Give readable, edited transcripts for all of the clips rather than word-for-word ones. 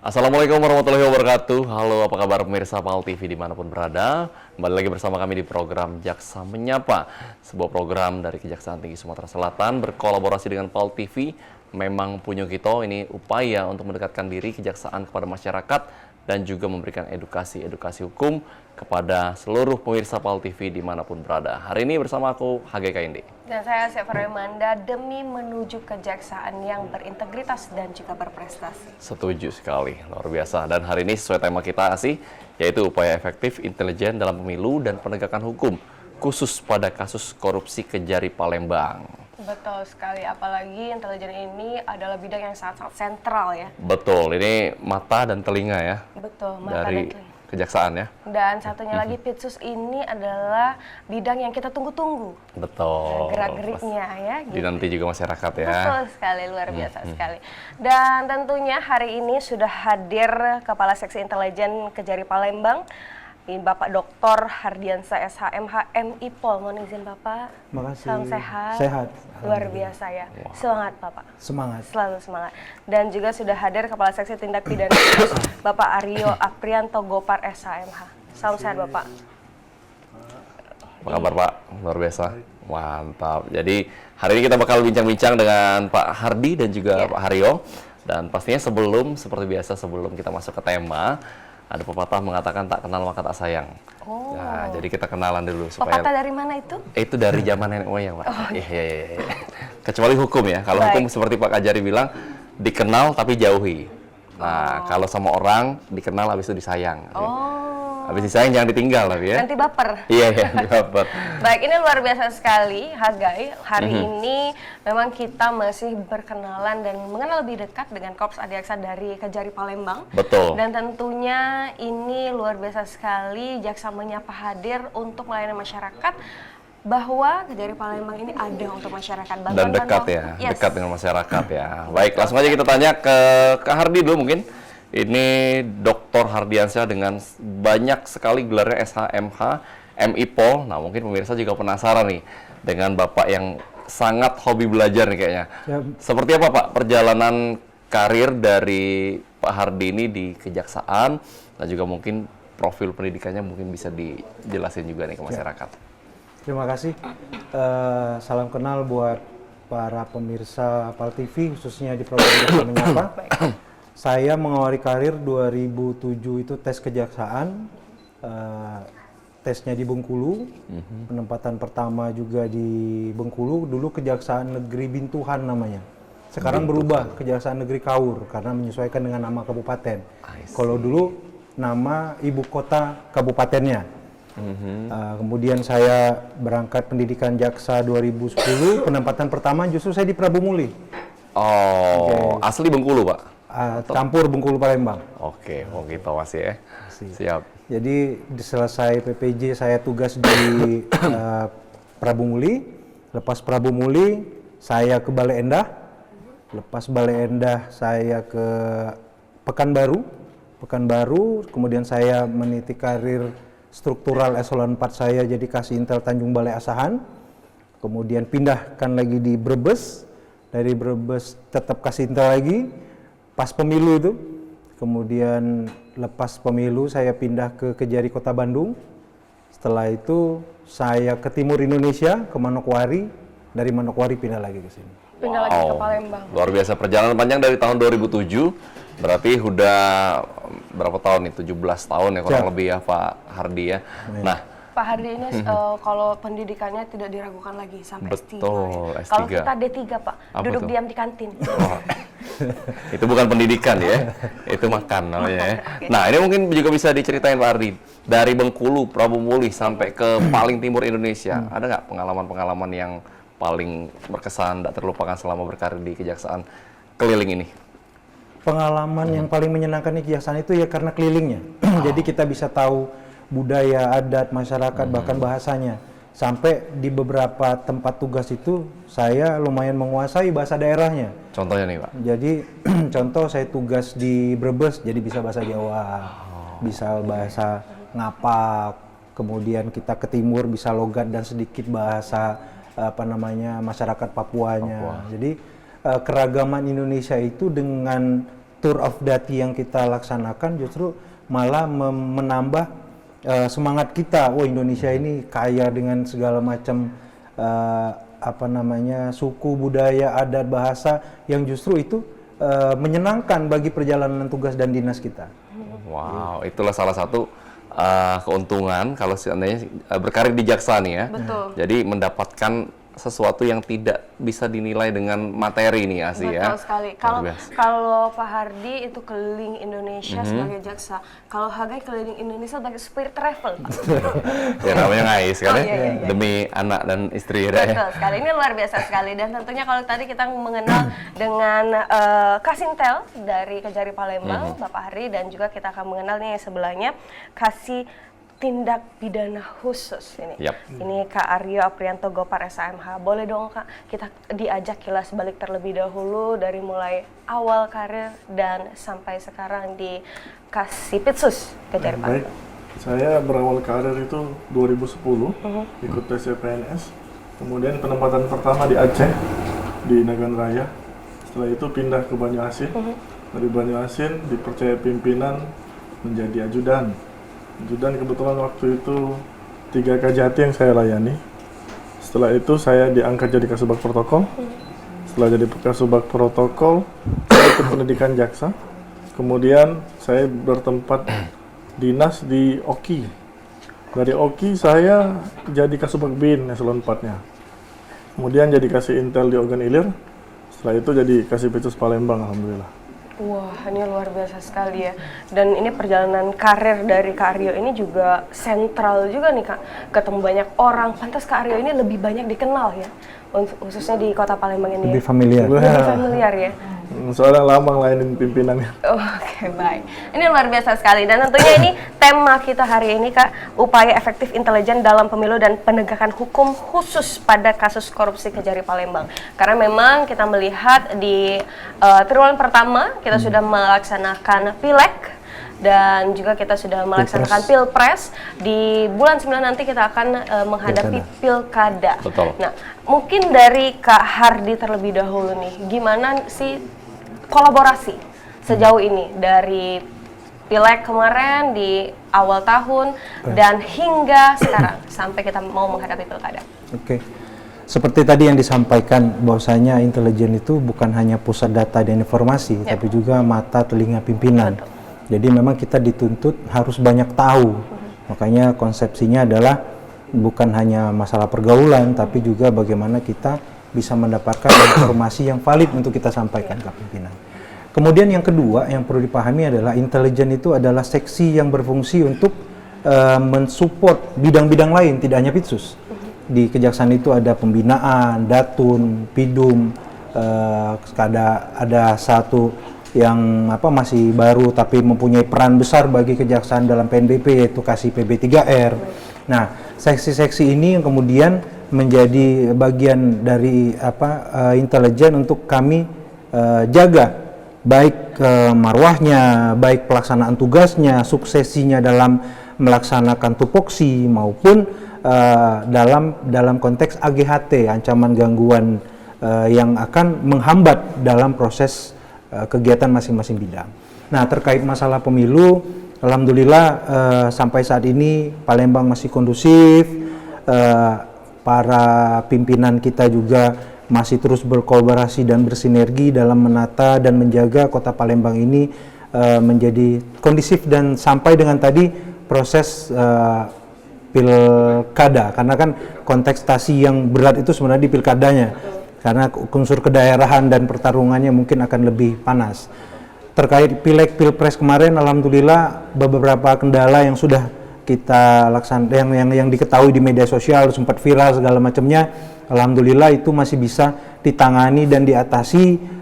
Assalamualaikum warahmatullahi wabarakatuh. Halo, apa kabar pemirsa PAL TV dimanapun berada. Kembali lagi bersama kami di program Jaksa Menyapa, sebuah program dari Kejaksaan Tinggi Sumatera Selatan berkolaborasi dengan PAL TV. Memang punya kita ini upaya untuk mendekatkan diri kejaksaan kepada masyarakat dan juga memberikan edukasi hukum kepada seluruh pemirsa PAL TV dimanapun berada. Hari ini bersama aku, Hage Kaindi. Dan saya Severa Manda, demi menuju kejaksaan yang berintegritas dan juga berprestasi. Setuju sekali, luar biasa. Dan hari ini sesuai tema kita sih, yaitu upaya efektif intelijen dalam pemilu dan penegakan hukum, khusus pada kasus korupsi Kejari Palembang. Betul sekali, apalagi intelijen ini adalah bidang yang sangat-sangat sentral ya. Betul, ini mata dan telinga ya. Betul, mata dari dan telinga. Kejaksaan ya. Dan satunya lagi Pitsus ini adalah bidang yang kita tunggu-tunggu. Betul. Gerak-geriknya ya. Gitu. Dinanti juga masyarakat ya. Betul sekali, luar biasa sekali. Dan tentunya hari ini sudah hadir Kepala Seksi Intelijen Kejari Palembang, ini Bapak Dr. Hardiansyah SHMH MI Pol. Mohon izin Bapak. Makasih. Salam sehat. Sehat. Luar biasa ya. Semangat Bapak. Semangat. Selalu semangat. Dan juga sudah hadir Kepala Seksi Tindak Pidana Khusus Bapak Aryo Aprianto Gopar SHMH. Salam sehat Bapak. Apa kabar Pak? Luar biasa. Mantap. Jadi hari ini kita bakal bincang-bincang dengan Pak Hardi dan juga Pak Haryo. Dan pastinya seperti biasa sebelum kita masuk ke tema, ada pepatah mengatakan tak kenal maka tak sayang. Oh. Nah, jadi kita kenalan dulu supaya. Pepatah dari mana itu? Itu dari zaman nenek moyang, Pak. Iya. Kecuali hukum ya. Kalau hukum seperti Pak Kajari bilang, dikenal tapi jauhi. Nah, kalau sama orang dikenal habis itu disayang. Habis disayang jangan ditinggal tapi ya. Nanti baper. Iya, baper. Baik, ini luar biasa sekali, Hagai. Hari ini memang kita masih berkenalan dan mengenal lebih dekat dengan Korps Adiaksa dari Kejari Palembang. Betul. Dan tentunya ini luar biasa sekali, Jaksa Menyapa hadir untuk melayani masyarakat bahwa Kejari Palembang ini ada untuk masyarakat. Dan dekat ya, dekat dengan masyarakat ya. Baik, langsung aja kita tanya ke Kak Hardi dulu mungkin. Ini Dr. Hardiansyah dengan banyak sekali gelarnya SHMH, MI Pol. Nah, mungkin pemirsa juga penasaran nih dengan Bapak yang sangat hobi belajar nih kayaknya. Ya. Seperti apa Pak perjalanan karir dari Pak Hardi ini di Kejaksaan dan juga mungkin profil pendidikannya mungkin bisa dijelasin juga nih ke masyarakat. Terima kasih. Salam kenal buat para pemirsa PAL TV, khususnya di program Jaksa Menyapa. Saya mengawali karir 2007 itu tes kejaksaan, tesnya di Bengkulu, penempatan pertama juga di Bengkulu, dulu Kejaksaan Negeri Bintuhan namanya. Sekarang berubah Kejaksaan Negeri Kaur karena menyesuaikan dengan nama kabupaten. Kalau dulu nama ibu kota kabupatennya. Kemudian saya berangkat pendidikan jaksa 2010, penempatan pertama justru saya di Prabu Muli. Oh, asli Bengkulu Pak? Campur Bengkulu Palembang. Oke, gitu masih ya. Siap. Jadi selesai PPJ saya tugas di Prabu Muli. Lepas Prabu Muli saya ke Bale Endah. Lepas Bale Endah saya ke Pekanbaru. Kemudian saya meniti karir struktural eselon 4 saya jadi Kasih Intel Tanjung Balai Asahan. Kemudian pindahkan lagi di Brebes. Dari Brebes tetap Kasih Intel lagi. Pas pemilu itu, kemudian lepas pemilu saya pindah ke Kejari Kota Bandung. Setelah itu saya ke Timur Indonesia, ke Manokwari. Dari Manokwari pindah lagi ke sini. Pindah lagi ke Palembang. Luar biasa, perjalanan panjang dari tahun 2007. Berarti udah berapa tahun nih? 17 tahun ya kurang lebih ya Pak Hardi ya. Nah, Pak Hardi ini kalau pendidikannya tidak diragukan lagi sampai S3. Betul, S3. Kalau kita D3 Pak, duduk tuh? diam di kantin. Oh. Itu bukan pendidikan ya, itu makan namanya ya. Nah, ini mungkin juga bisa diceritain Pak Hardi. Dari Bengkulu, Prabu Muli sampai ke paling timur Indonesia, ada nggak pengalaman-pengalaman yang paling berkesan, tak terlupakan selama berkarir di Kejaksaan keliling ini? Pengalaman yang paling menyenangkan di Kejaksaan itu ya karena kelilingnya. Jadi kita bisa tahu budaya, adat, masyarakat, bahkan bahasanya. Sampai di beberapa tempat tugas itu saya lumayan menguasai bahasa daerahnya. Contohnya nih Pak? Jadi contoh saya tugas di Brebes, jadi bisa bahasa Jawa, bisa bahasa Ngapak, kemudian kita ke timur bisa logat dan sedikit bahasa masyarakat Papuanya. Jadi keragaman Indonesia itu dengan tour of duty yang kita laksanakan justru malah menambah semangat kita. Oh, Indonesia ini kaya dengan segala macam suku, budaya, adat, bahasa yang justru itu menyenangkan bagi perjalanan tugas dan dinas kita. Wow, itulah salah satu keuntungan kalau seandainya berkarir di Jaksa nih ya. Betul. Jadi mendapatkan sesuatu yang tidak bisa dinilai dengan materi nih Asi ya. Betul sekali. Luar biasa. Kalau Pak Hardi itu keliling Indonesia sebagai jaksa, kalau Hagai keliling Indonesia sebagai spirit travel, Pak. Ya namanya ngais kan Oh, ya, iya. demi anak dan istri ya. Betul sekali. Ini luar biasa sekali. Dan tentunya kalau tadi kita mengenal dengan Kasintel dari Kejari Palembang, Bapak Hardi, dan juga kita akan mengenal nih sebelahnya Kasih Tindak Pidana Khusus ini. Yap. Ini Kak Aryo Aprianto Gopar SHMH. Boleh dong Kak, kita diajak kilas balik terlebih dahulu dari mulai awal karir dan sampai sekarang di Kasipitsus Kejari Baik, Palembang. saya berawal karir itu 2010, ikut tes CPNS, kemudian penempatan pertama di Aceh, di Nagan Raya. Setelah itu pindah ke Banyuasin, dari Banyuasin dipercaya pimpinan menjadi ajudan. Ajudan kebetulan waktu itu 3 Kajati yang saya layani. Setelah itu saya diangkat jadi Kasubag Protokol. Setelah jadi Kasubag Protokol, saya ikut pendidikan jaksa. Kemudian saya bertempat dinas di Oki. Dari Oki saya jadi Kasubag Bin eselon 4-nya. Kemudian jadi Kasih Intel di Ogan Ilir. Setelah itu jadi Kasipitsus Palembang, alhamdulillah. Wah, ini luar biasa sekali ya. Dan ini perjalanan karir dari Kak Aryo ini juga sentral juga nih Kak. Ketemu banyak orang, pantas Kak Aryo ini lebih banyak dikenal ya. Khususnya di Kota Palembang ini. Lebih Ya. familiar. Lebih familiar ya. Soalnya lama ngelayanin pimpinannya. Oke, baik. Ini luar biasa sekali. Dan tentunya ini tema kita hari ini Kak, upaya efektif intelijen dalam pemilu dan penegakan hukum khusus pada kasus korupsi Kejari Palembang. Karena memang kita melihat di triwulan pertama kita sudah melaksanakan pileg dan juga kita sudah melaksanakan pilpres. Di bulan 9 nanti kita akan menghadapi pilkada. Betul. Nah, mungkin dari Kak Hardi terlebih dahulu nih, gimana sih kolaborasi sejauh ini dari pileg kemarin di awal tahun dan hingga sekarang sampai kita mau menghadapi pilkada? Oke. Seperti tadi yang disampaikan bahwasanya intelijen itu bukan hanya pusat data dan informasi, tapi juga mata telinga pimpinan. Jadi memang kita dituntut harus banyak tahu. Makanya konsepsinya adalah bukan hanya masalah pergaulan, tapi juga bagaimana kita bisa mendapatkan informasi yang valid untuk kita sampaikan ke pimpinan. Kemudian yang kedua yang perlu dipahami adalah intelijen itu adalah seksi yang berfungsi untuk mensupport bidang-bidang lain, tidak hanya Pitsus. Di Kejaksaan itu ada pembinaan, datun, pidum, ada satu yang masih baru tapi mempunyai peran besar bagi Kejaksaan dalam PNBP, yaitu Kasih PB3R. Nah, seksi-seksi ini yang kemudian menjadi bagian dari intelijen untuk kami jaga baik marwahnya, baik pelaksanaan tugasnya, suksesinya dalam melaksanakan tupoksi maupun dalam konteks AGHT, ancaman gangguan yang akan menghambat dalam proses kegiatan masing-masing bidang. Nah, terkait masalah pemilu, alhamdulillah sampai saat ini Palembang masih kondusif, para pimpinan kita juga masih terus berkolaborasi dan bersinergi dalam menata dan menjaga Kota Palembang ini menjadi kondusif dan sampai dengan tadi proses pilkada, karena kan kontestasi yang berat itu sebenarnya di pilkadanya. Karena unsur kedaerahan dan pertarungannya mungkin akan lebih panas. Terkait pileg pilpres kemarin, alhamdulillah beberapa kendala yang sudah kita laksanakan, yang diketahui di media sosial sempat viral segala macamnya, alhamdulillah itu masih bisa ditangani dan diatasi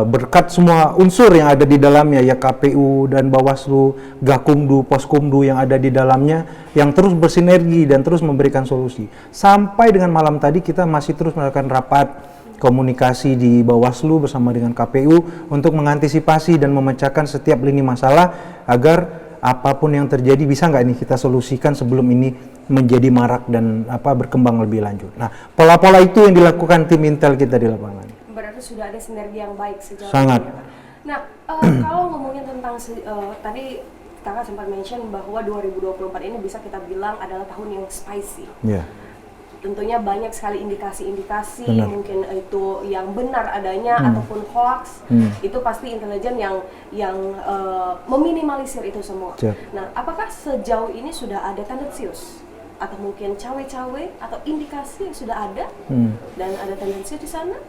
berkat semua unsur yang ada di dalamnya, ya KPU dan Bawaslu, Gakumdu, Poskumdu yang ada di dalamnya, yang terus bersinergi dan terus memberikan solusi. Sampai dengan malam tadi kita masih terus melakukan rapat komunikasi di Bawaslu bersama dengan KPU untuk mengantisipasi dan memecahkan setiap lini masalah agar apapun yang terjadi bisa nggak ini kita solusikan sebelum ini menjadi marak dan berkembang lebih lanjut. Nah, pola-pola itu yang dilakukan tim Intel kita di lapangan. Berarti sudah ada sinergi yang baik sejauh Sangat. ini, ya, Pak? Nah, kalau ngomongin tentang tadi kakak sempat mention bahwa 2024 ini bisa kita bilang adalah tahun yang spicy. Ya. Tentunya banyak sekali indikasi-indikasi, Benar. mungkin itu yang benar adanya ataupun hoax. Itu pasti intelijen yang meminimalisir itu semua. Siap. Nah, apakah sejauh ini sudah ada tendensius atau mungkin cawe-cawe atau indikasi yang sudah ada dan ada tendensius di sana?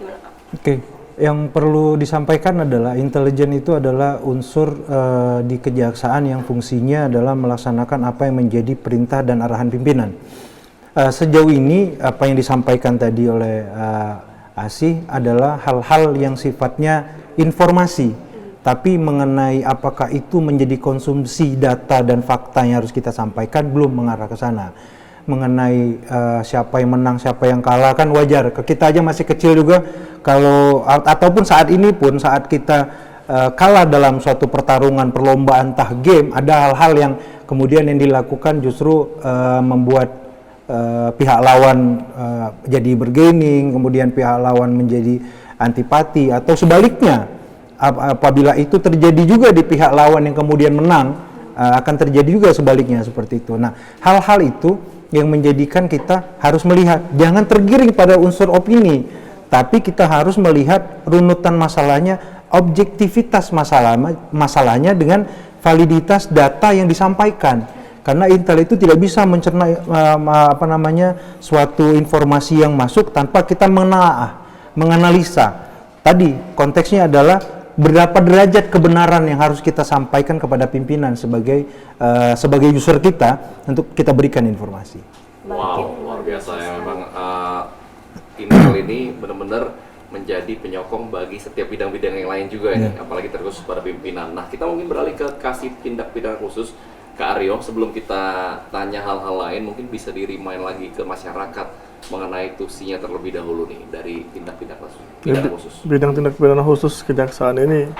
Gimana, Kak? Oke. Yang perlu disampaikan adalah intelijen itu adalah unsur di kejaksaan yang fungsinya adalah melaksanakan apa yang menjadi perintah dan arahan pimpinan. Sejauh ini apa yang disampaikan tadi oleh Asih adalah hal-hal yang sifatnya informasi, tapi mengenai apakah itu menjadi konsumsi data dan fakta yang harus kita sampaikan belum mengarah ke sana. Mengenai siapa yang menang, siapa yang kalah kan wajar. Kita aja masih kecil juga kalau ataupun saat ini pun saat kita kalah dalam suatu pertarungan perlombaan entah game, ada hal-hal yang kemudian yang dilakukan justru membuat pihak lawan jadi bergaining, kemudian pihak lawan menjadi antipati atau sebaliknya. Apabila itu terjadi juga di pihak lawan yang kemudian menang, akan terjadi juga sebaliknya seperti itu. Nah, hal-hal itu yang menjadikan kita harus melihat, jangan tergiring pada unsur opini, tapi kita harus melihat runutan masalahnya, objektivitas masalahnya dengan validitas data yang disampaikan. Karena Intel itu tidak bisa mencerna suatu informasi yang masuk tanpa kita menganalisa. Tadi konteksnya adalah berapa derajat kebenaran yang harus kita sampaikan kepada pimpinan sebagai user kita untuk kita berikan informasi. Wow, luar biasa ya memang Intel ini benar-benar menjadi penyokong bagi setiap bidang-bidang yang lain juga ini, apalagi terkhusus pada pimpinan. Nah, kita mungkin beralih ke kasih tindak pidana khusus Kak Aryo. Sebelum kita tanya hal-hal lain, mungkin bisa di-remind lagi ke masyarakat mengenai tusinya terlebih dahulu nih dari tindak pidana khusus. Bidang tindak pidana khusus kejaksaan ini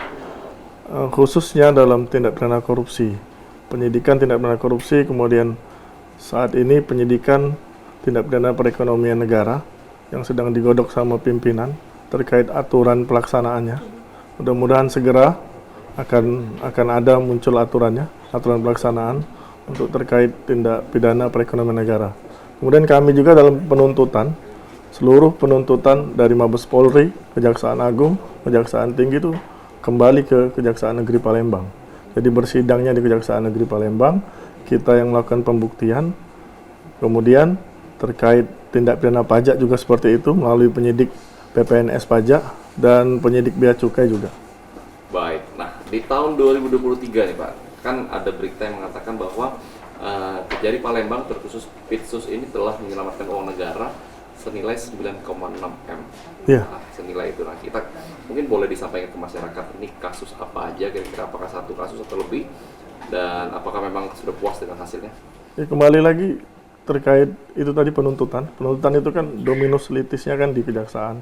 khususnya dalam tindak pidana korupsi, penyidikan tindak pidana korupsi, kemudian saat ini penyidikan tindak pidana perekonomian negara yang sedang digodok sama pimpinan terkait aturan pelaksanaannya. Mudah-mudahan segera akan ada muncul aturan pelaksanaan untuk terkait tindak pidana perekonomian negara. Kemudian kami juga dalam penuntutan, seluruh penuntutan dari Mabes Polri, Kejaksaan Agung, Kejaksaan Tinggi itu kembali ke Kejaksaan Negeri Palembang. Jadi bersidangnya di Kejaksaan Negeri Palembang, kita yang melakukan pembuktian, kemudian terkait tindak pidana pajak juga seperti itu melalui penyidik PPNS pajak dan penyidik bea cukai juga. Baik, nah di tahun 2023 nih Pak, kan ada berita yang mengatakan bahwa Kejari Palembang terkhusus Pitsus ini telah menyelamatkan uang negara senilai 9,6 M. Iya. Nah, senilai itu. Nah, kita mungkin boleh disampaikan ke masyarakat ini kasus apa aja, kira-kira apakah satu kasus atau lebih, dan apakah memang sudah puas dengan hasilnya? Ya, kembali lagi terkait itu tadi penuntutan. Penuntutan itu kan dominus litisnya kan di kejaksaan.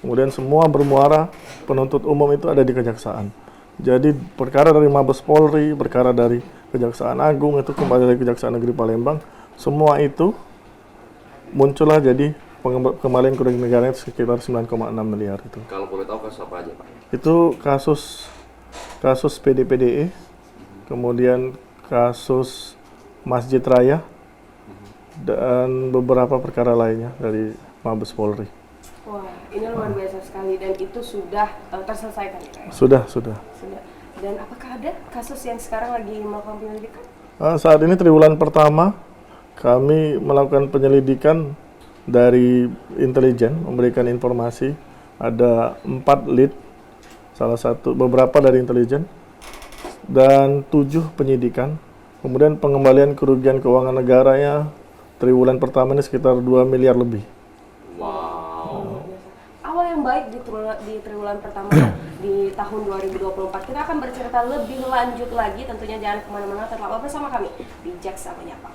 Kemudian semua bermuara penuntut umum itu ada di kejaksaan. Jadi perkara dari Mabes Polri, perkara dari Kejaksaan Agung itu kembali dari Kejaksaan Negeri Palembang, semua itu muncullah jadi pengembalian kerugian negara sekitar 9,6 miliar itu. Kalau boleh tahu kasus apa aja Pak? Itu kasus PDPDE, kemudian kasus Masjid Raya, dan beberapa perkara lainnya dari Mabes Polri. Wah, ini luar biasa sekali dan itu sudah terselesaikan ya? Sudah. Dan apakah ada kasus yang sekarang lagi melakukan penyelidikan? Saat ini triwulan pertama kami melakukan penyelidikan dari intelijen, memberikan informasi ada 4 lead, beberapa dari intelijen dan 7 penyidikan. Kemudian pengembalian kerugian keuangan negaranya triwulan pertama ini sekitar 2 miliar lebih. Wow. Awal yang baik di triwulan pertama di tahun 2024. Kita akan bercerita lebih lanjut lagi, tentunya jangan kemana-mana, tetaplah bersama kami di Jaksa Menyapa.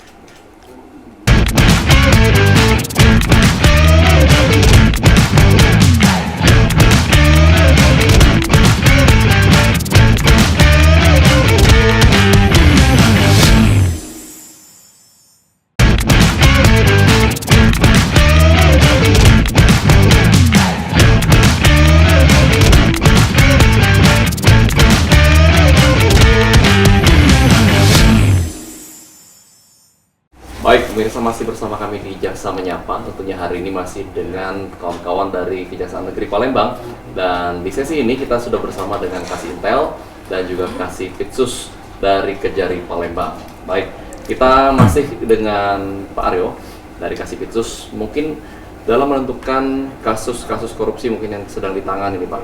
Baik, pemirsa masih bersama kami di Jaksa Menyapa. Tentunya hari ini masih dengan kawan-kawan dari Kejaksaan Negeri Palembang. Dan di sesi ini kita sudah bersama dengan Kasih Intel dan juga Kasih Pitsus dari Kejari Palembang. Baik, kita masih dengan Pak Aryo dari Kasih Pitsus. Mungkin dalam menentukan kasus-kasus korupsi mungkin yang sedang ditangani nih Pak,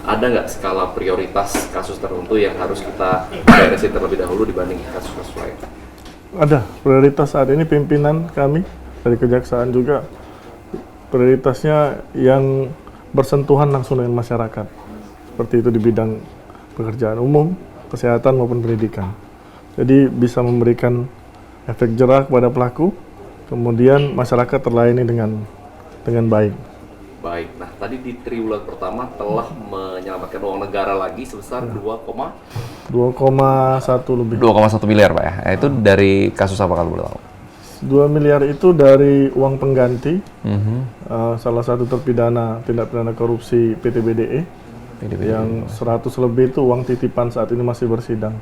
ada nggak skala prioritas kasus tertentu yang harus kita beresin terlebih dahulu dibanding kasus-kasus lain? Ada prioritas saat ini pimpinan kami dari kejaksaan juga prioritasnya yang bersentuhan langsung dengan masyarakat, seperti itu di bidang pekerjaan umum, kesehatan maupun pendidikan. Jadi bisa memberikan efek jera kepada pelaku, kemudian masyarakat terlayani dengan baik. Baik, nah tadi di triwulan pertama telah menyelamatkan uang negara lagi sebesar 2,1 lebih. 2,1 miliar Pak ya. Itu dari kasus apa kalau boleh tahu? 2 miliar itu dari uang pengganti, salah satu terpidana tindak pidana korupsi PT BDE, yang 100 lebih itu uang titipan saat ini masih bersidang.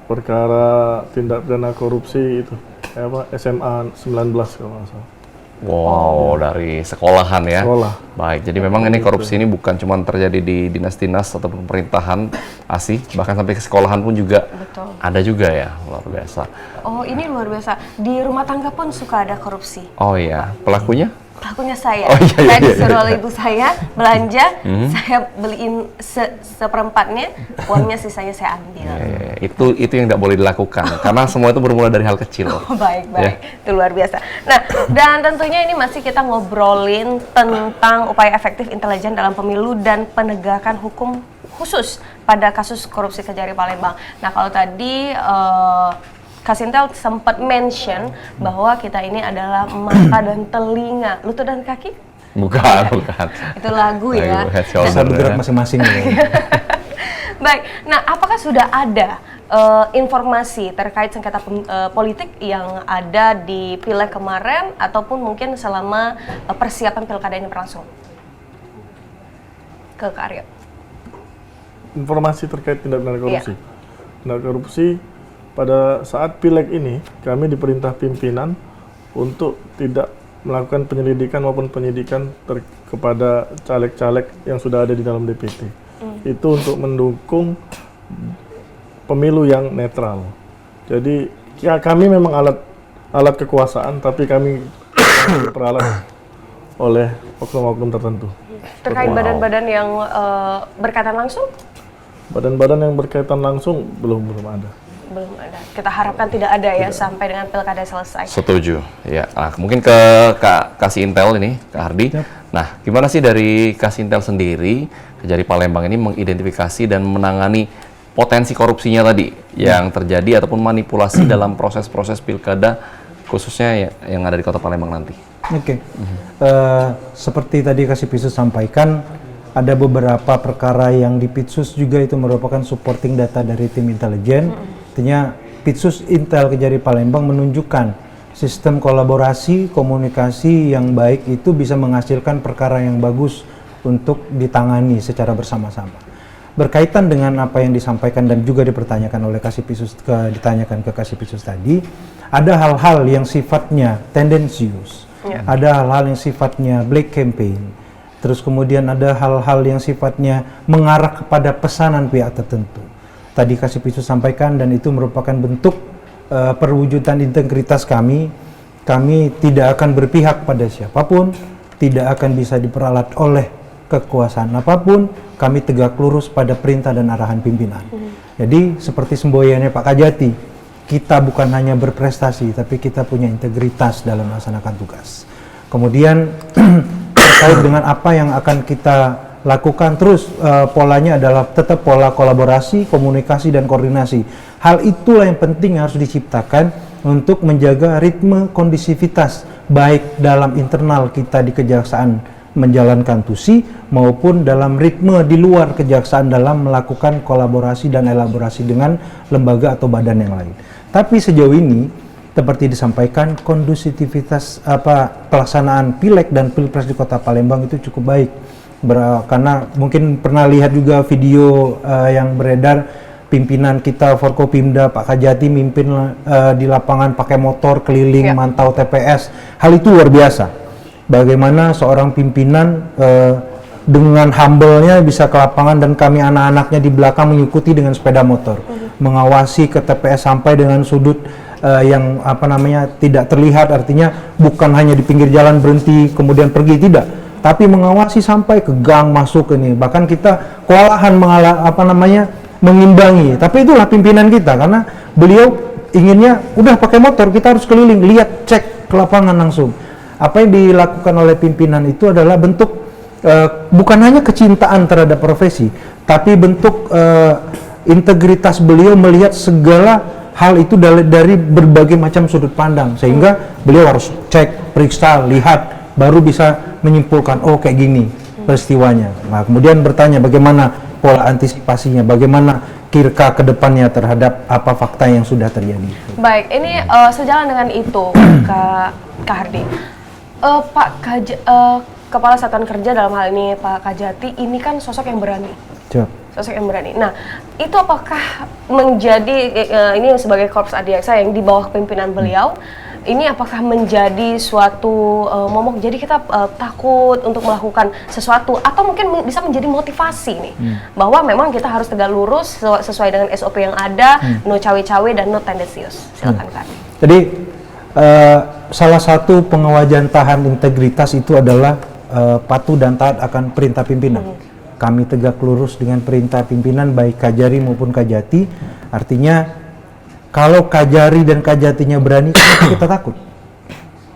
Perkara tindak pidana korupsi itu SMA 19 kalau nggak salah. Wow, dari sekolahan ya. Sekolah. Baik, jadi memang ini korupsi ini bukan cuma terjadi di dinas-dinas atau pemerintahan ASI, bahkan sampai ke sekolahan pun juga Betul. ada juga ya, luar biasa. Oh, ini luar biasa. Di rumah tangga pun suka ada korupsi. Oh iya, pelakunya? Pelakunya saya. Oh, iya, iya, Saya iya, disuruh iya. oleh ibu saya belanja, saya beliin seperempatnya, uangnya sisanya saya ambil. Itu yang tidak boleh dilakukan, karena semua itu bermula dari hal kecil. Oh, baik. Itu luar biasa. Nah, dan tentunya ini masih kita ngobrolin tentang upaya efektif intelijen dalam pemilu dan penegakan hukum khusus pada kasus korupsi Kejari Palembang. Nah, kalau tadi Kasintel sempat mention bahwa kita ini adalah mata dan telinga, lutut dan kaki. Bukan. Itu lagu ya. Head shoulder, Bisa bergerak ya. masing-masing. Baik, nah apakah sudah ada informasi terkait sengketa politik yang ada di Pileg kemarin ataupun mungkin selama persiapan pilkada ini berlangsung? Ke Kak Aryo. Informasi terkait tindak pidana korupsi. Tindak korupsi pada saat Pileg ini kami diperintah pimpinan untuk tidak melakukan penyelidikan maupun penyidikan kepada caleg-caleg yang sudah ada di dalam DPT. Itu untuk mendukung pemilu yang netral. Jadi ya kami memang alat kekuasaan, tapi kami diperalat oleh oknum-oknum tertentu. Terkait badan-badan yang berkaitan langsung? Badan-badan yang berkaitan langsung belum ada. Belum ada. Kita harapkan tidak ada ya sampai dengan pilkada selesai. Setuju. Ya, nah, mungkin ke Kak Kasih Intel ini, Kak Hardi. Nah, gimana sih dari Kasih Intel sendiri, Kejari Palembang ini mengidentifikasi dan menangani potensi korupsinya tadi yang terjadi ataupun manipulasi dalam proses-proses pilkada khususnya yang ada di Kota Palembang nanti? Oke. Seperti tadi Kasih Pitsus sampaikan, ada beberapa perkara yang di Pitsus juga itu merupakan supporting data dari tim intelijen. Artinya Pitsus Intel Kejari Palembang menunjukkan sistem kolaborasi, komunikasi yang baik itu bisa menghasilkan perkara yang bagus untuk ditangani secara bersama-sama. Berkaitan dengan apa yang disampaikan dan juga dipertanyakan oleh Kasih Pitsus, ditanyakan ke Kasih Pitsus tadi, ada hal-hal yang sifatnya tendensius, ada hal-hal yang sifatnya black campaign, terus kemudian ada hal-hal yang sifatnya mengarah kepada pesanan pihak tertentu. Tadi Kasih Pitsus sampaikan dan itu merupakan bentuk perwujudan integritas kami. Kami tidak akan berpihak pada siapapun, tidak akan bisa diperalat oleh kekuasaan apapun. Kami tegak lurus pada perintah dan arahan pimpinan. Jadi seperti semboyannya Pak Kajati, kita bukan hanya berprestasi, tapi kita punya integritas dalam melaksanakan tugas. Kemudian terkait dengan apa yang akan kita lakukan terus, polanya adalah tetap pola kolaborasi, komunikasi, dan koordinasi. Hal itulah yang penting harus diciptakan untuk menjaga ritme kondisivitas baik dalam internal kita di kejaksaan menjalankan tusi maupun dalam ritme di luar kejaksaan dalam melakukan kolaborasi dan elaborasi dengan lembaga atau badan yang lain. Tapi sejauh ini seperti disampaikan kondusivitas pelaksanaan Pileg dan Pilpres di Kota Palembang itu cukup baik. Karena mungkin pernah lihat juga video yang beredar, pimpinan kita Forkopimda Pak Kajati mimpin di lapangan pakai motor keliling mantau TPS. Hal itu luar biasa. Bagaimana seorang pimpinan dengan humble-nya bisa ke lapangan dan kami anak-anaknya di belakang mengikuti dengan sepeda motor, mengawasi ke TPS sampai dengan sudut yang tidak terlihat, artinya bukan hanya di pinggir jalan berhenti kemudian pergi, tidak, tapi mengawasi sampai ke gang masuk ini. Bahkan kita kewalahan mengimbangi, tapi itulah pimpinan kita karena beliau inginnya udah pakai motor kita harus keliling, lihat, cek ke lapangan langsung. Apa yang dilakukan oleh pimpinan itu adalah bentuk bukan hanya kecintaan terhadap profesi, tapi bentuk integritas beliau melihat segala hal itu dari berbagai macam sudut pandang, sehingga beliau harus cek, periksa, lihat, baru bisa menyimpulkan, oh kayak gini peristiwanya. Nah, kemudian bertanya bagaimana pola antisipasinya, bagaimana kira ke depannya terhadap apa fakta yang sudah terjadi. Baik, ini sejalan dengan itu, Kak Hardi. Kepala Satuan Kerja dalam hal ini Pak Kajati, ini kan sosok yang berani. Sosok yang berani. Nah, itu apakah menjadi, ini sebagai Korps Adiaksa yang di bawah pimpinan beliau, ini apakah menjadi suatu momok, jadi kita takut untuk melakukan sesuatu, atau mungkin bisa menjadi motivasi nih, bahwa memang kita harus tegak lurus sesuai dengan SOP yang ada, no cawe-cawe dan no tendensius. Silakan Kak. Jadi salah satu pengewajantahan integritas itu adalah patuh dan taat akan perintah pimpinan. Kami tegak lurus dengan perintah pimpinan baik Kajari maupun Kajati, artinya kalau Kajari dan Kajatinya berani, kita takut.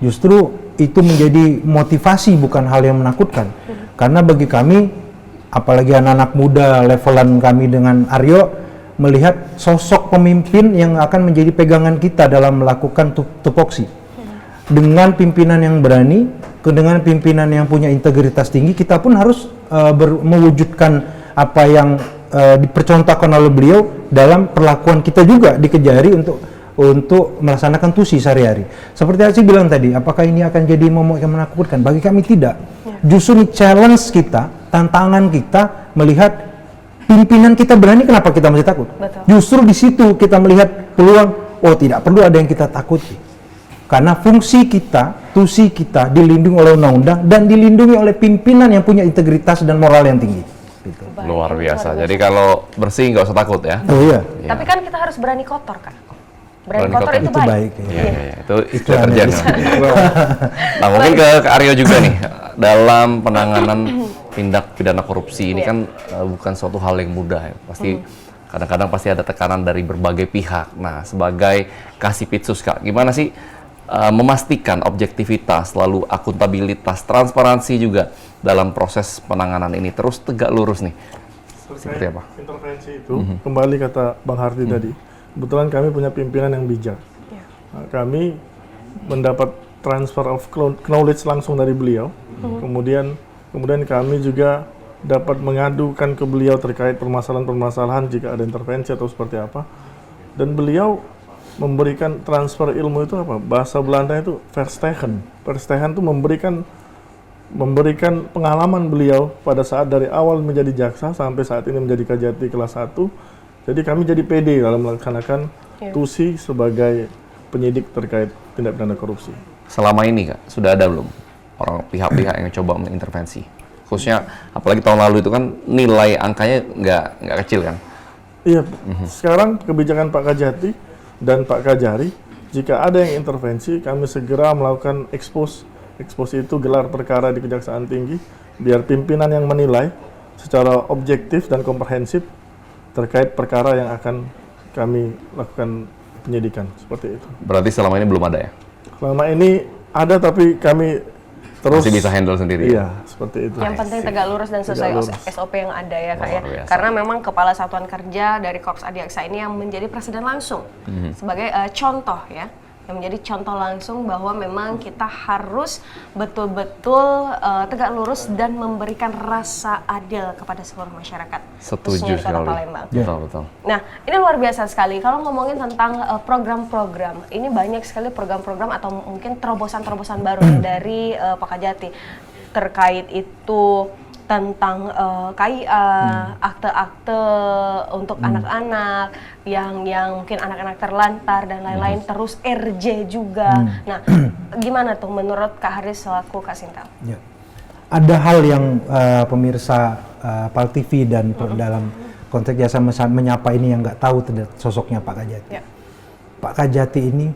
Justru itu menjadi motivasi, bukan hal yang menakutkan. Karena bagi kami, apalagi anak-anak muda levelan kami dengan Aryo, melihat sosok pemimpin yang akan menjadi pegangan kita dalam melakukan tupoksi. Dengan pimpinan yang berani, dengan pimpinan yang punya integritas tinggi, kita pun harus mewujudkan apa yang dipercontohkan oleh beliau dalam perlakuan kita juga di Kejari untuk melaksanakan tusi sehari-hari. Seperti Aci bilang tadi, apakah ini akan jadi momok yang menakutkan? Bagi kami tidak. Justru ini challenge kita, tantangan kita melihat pimpinan kita berani, kenapa kita masih takut? Betul. Justru di situ kita melihat peluang, oh tidak perlu ada yang kita takuti. Karena fungsi kita, tusi kita dilindungi oleh undang-undang dan dilindungi oleh pimpinan yang punya integritas dan moral yang tinggi. Gitu. Luar biasa. Jadi kalau bersih nggak usah takut ya. Oh iya. Tapi kan kita harus berani kotor, Kak. Berani Berani kotor kotor itu Itu baik. baik. Ya. Iya, itu Iklan terjadi. ya. Nah, mungkin ke Aryo juga nih, dalam penanganan tindak pidana korupsi ini kan bukan suatu hal yang mudah ya. Pasti kadang-kadang pasti ada tekanan dari berbagai pihak. Nah, sebagai Kasipitsus, Kak, gimana sih memastikan objektivitas, lalu akuntabilitas, transparansi juga dalam proses penanganan ini terus tegak lurus nih? Seperti apa? Intervensi itu, kembali kata Bang Hardi tadi, kebetulan kami punya pimpinan yang bijak. Nah, kami mendapat transfer of knowledge langsung dari beliau, kemudian kami juga dapat mengadukan ke beliau terkait permasalahan-permasalahan jika ada intervensi atau seperti apa, dan beliau memberikan transfer ilmu itu apa? Bahasa Belanda itu verstehen. Verstehen itu memberikan pengalaman beliau pada saat dari awal menjadi jaksa sampai saat ini menjadi Kajati kelas 1. Jadi kami jadi PD dalam melaksanakan tusi sebagai penyidik terkait tindak pidana korupsi. Selama ini, Kak, sudah ada belum orang pihak-pihak yang coba mengintervensi? Khususnya apalagi tahun lalu itu kan nilai angkanya nggak kecil kan? Iya, sekarang kebijakan Pak Kajati dan Pak Kajari, jika ada yang intervensi, kami segera melakukan expose itu gelar perkara di Kejaksaan Tinggi, biar pimpinan yang menilai secara objektif dan komprehensif terkait perkara yang akan kami lakukan penyidikan, seperti itu. Berarti selama ini belum ada ya? Selama ini ada, tapi kami terus Masih bisa handle sendiri? Iya, seperti itu. Yang penting tegak lurus dan sesuai Tegak lurus. SOP yang ada ya, Kak, ya. Luar biasa. Karena memang Kepala Satuan Kerja dari Korps Adiaksa ini yang menjadi presiden langsung sebagai contoh ya, yang menjadi contoh langsung bahwa memang kita harus betul-betul tegak lurus dan memberikan rasa adil kepada seluruh masyarakat. Setuju khususnya di Kota sekali. Palembang. Betul. Nah, ini luar biasa sekali. Kalau ngomongin tentang program-program, ini banyak sekali program-program atau mungkin terobosan-terobosan baru dari Pak Kajati terkait itu tentang KIA, akte-akte untuk anak-anak yang mungkin anak-anak terlantar dan lain-lain, terus RJ juga. Nah, gimana tuh menurut Kak Haris selaku Kak Sinta? Ya. Ada hal yang pemirsa PAL TV dan dalam konteks Jasa Menyapa ini yang nggak tahu sosoknya Pak Kajati. Ya. Pak Kajati ini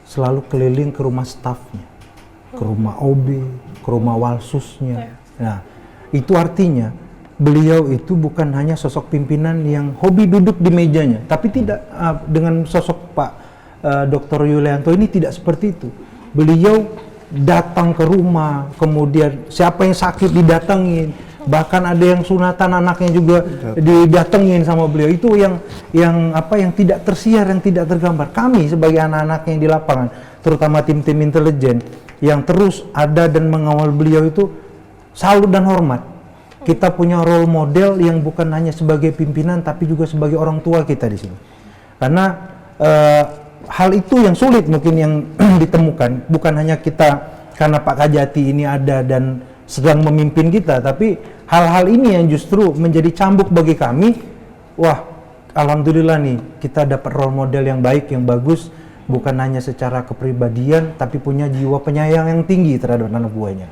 selalu keliling ke rumah stafnya, ke rumah OB, ke rumah walsusnya. Nah, itu artinya beliau itu bukan hanya sosok pimpinan yang hobi duduk di mejanya, tapi tidak dengan sosok Pak Dr. Yulianto ini tidak seperti itu. Beliau datang ke rumah, kemudian siapa yang sakit didatengin, bahkan ada yang sunatan anaknya juga didatengin sama beliau. Itu yang tidak tersiar, yang tidak tergambar. Kami sebagai anak-anak yang di lapangan, terutama tim-tim intelijen yang terus ada dan mengawal beliau itu salut dan hormat. Kita punya role model yang bukan hanya sebagai pimpinan tapi juga sebagai orang tua kita di sini. Karena hal itu yang sulit mungkin yang ditemukan, bukan hanya kita karena Pak Kajati ini ada dan sedang memimpin kita, tapi hal-hal ini yang justru menjadi cambuk bagi kami. Wah, alhamdulillah nih kita dapat role model yang baik, yang bagus, bukan hanya secara kepribadian tapi punya jiwa penyayang yang tinggi terhadap anak buahnya.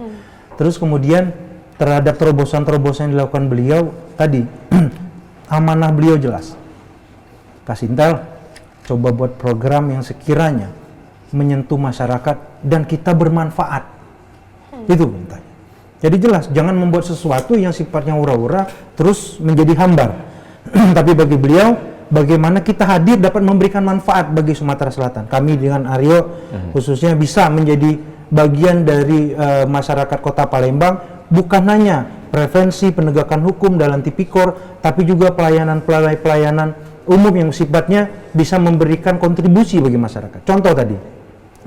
Terus kemudian terhadap terobosan-terobosan yang dilakukan beliau tadi, amanah beliau jelas. Kak Sinta, coba buat program yang sekiranya menyentuh masyarakat dan kita bermanfaat. Itu mintanya. Jadi jelas, jangan membuat sesuatu yang sifatnya ura-ura terus menjadi hambar. Tapi bagi beliau, bagaimana kita hadir dapat memberikan manfaat bagi Sumatera Selatan. Kami dengan Aryo khususnya bisa menjadi bagian dari masyarakat Kota Palembang, bukan hanya prevensi penegakan hukum dalam tipikor, tapi juga pelayanan umum yang sifatnya bisa memberikan kontribusi bagi masyarakat. Contoh tadi,